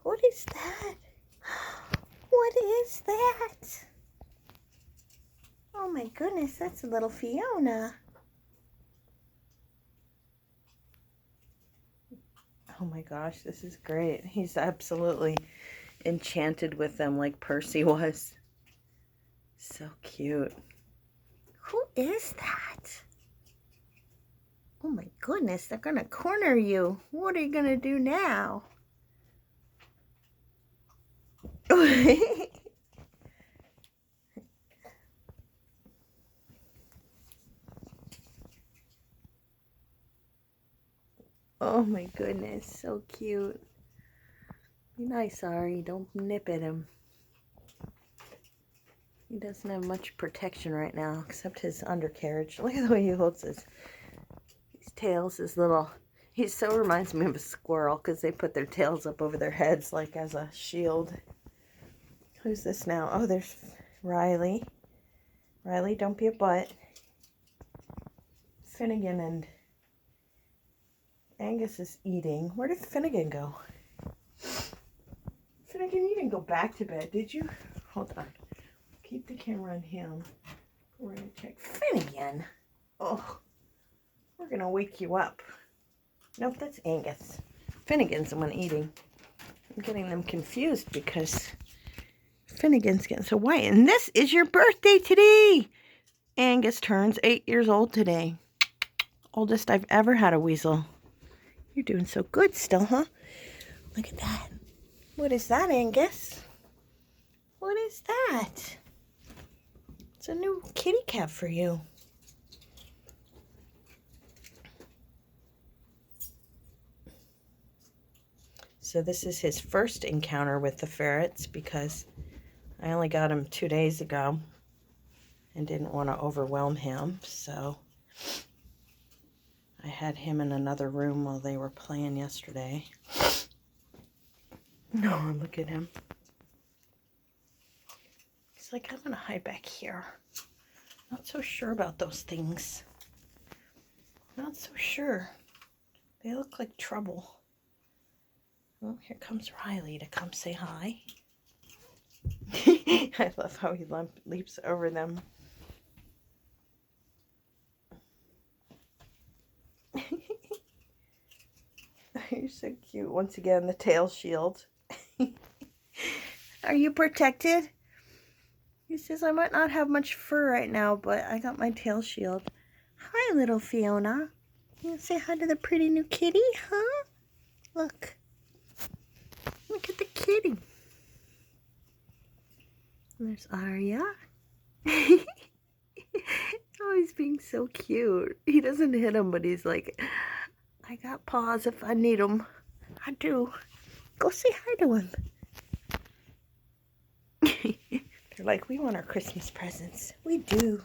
What is that? What is that? Oh my goodness, that's a little Fiona. Oh my gosh, this is great. He's absolutely enchanted with them like Percy was. So cute. Who is that? Oh my goodness, they're gonna corner you. What are you gonna do now? Oh my goodness, so cute. Be nice, Ari. Don't nip at him. He doesn't have much protection right now, except his undercarriage. Look at the way he holds his tails, his little... He so reminds me of a squirrel, because they put their tails up over their heads, like as a shield. Who's this now? Oh, there's Riley. Riley, don't be a butt. Finnegan and Angus is eating. Where did Finnegan go? Finnegan, you didn't go back to bed, did you? Hold on. Keep the camera on him. We're going to check. Finnegan! Oh, we're going to wake you up. Nope, that's Angus. Finnegan's the one eating. I'm getting them confused because Finnegan's getting so white. And this is your birthday today! Angus turns 8 years old today. Oldest I've ever had a weasel. You're doing so good still, huh? Look at that. What is that, Angus? What is that? It's a new kitty cat for you. So this is his first encounter with the ferrets because I only got him 2 days ago and didn't want to overwhelm him. So I had him in another room while they were playing yesterday. No, look at him. He's like, I'm going to hide back here. Not so sure about those things. Not so sure. They look like trouble. Oh, here comes Riley to come say hi. I love how he leaps over them. You're so cute. Once again, the tail shield. Are you protected? He says, I might not have much fur right now, but I got my tail shield. Hi, little Fiona. You want to say hi to the pretty new kitty, huh? Look. Look at the kitty. There's Arya. Oh, he's being so cute. He doesn't hit him, but he's like, I got paws if I need them. I do. Go say hi to him. They're like, we want our Christmas presents. We do.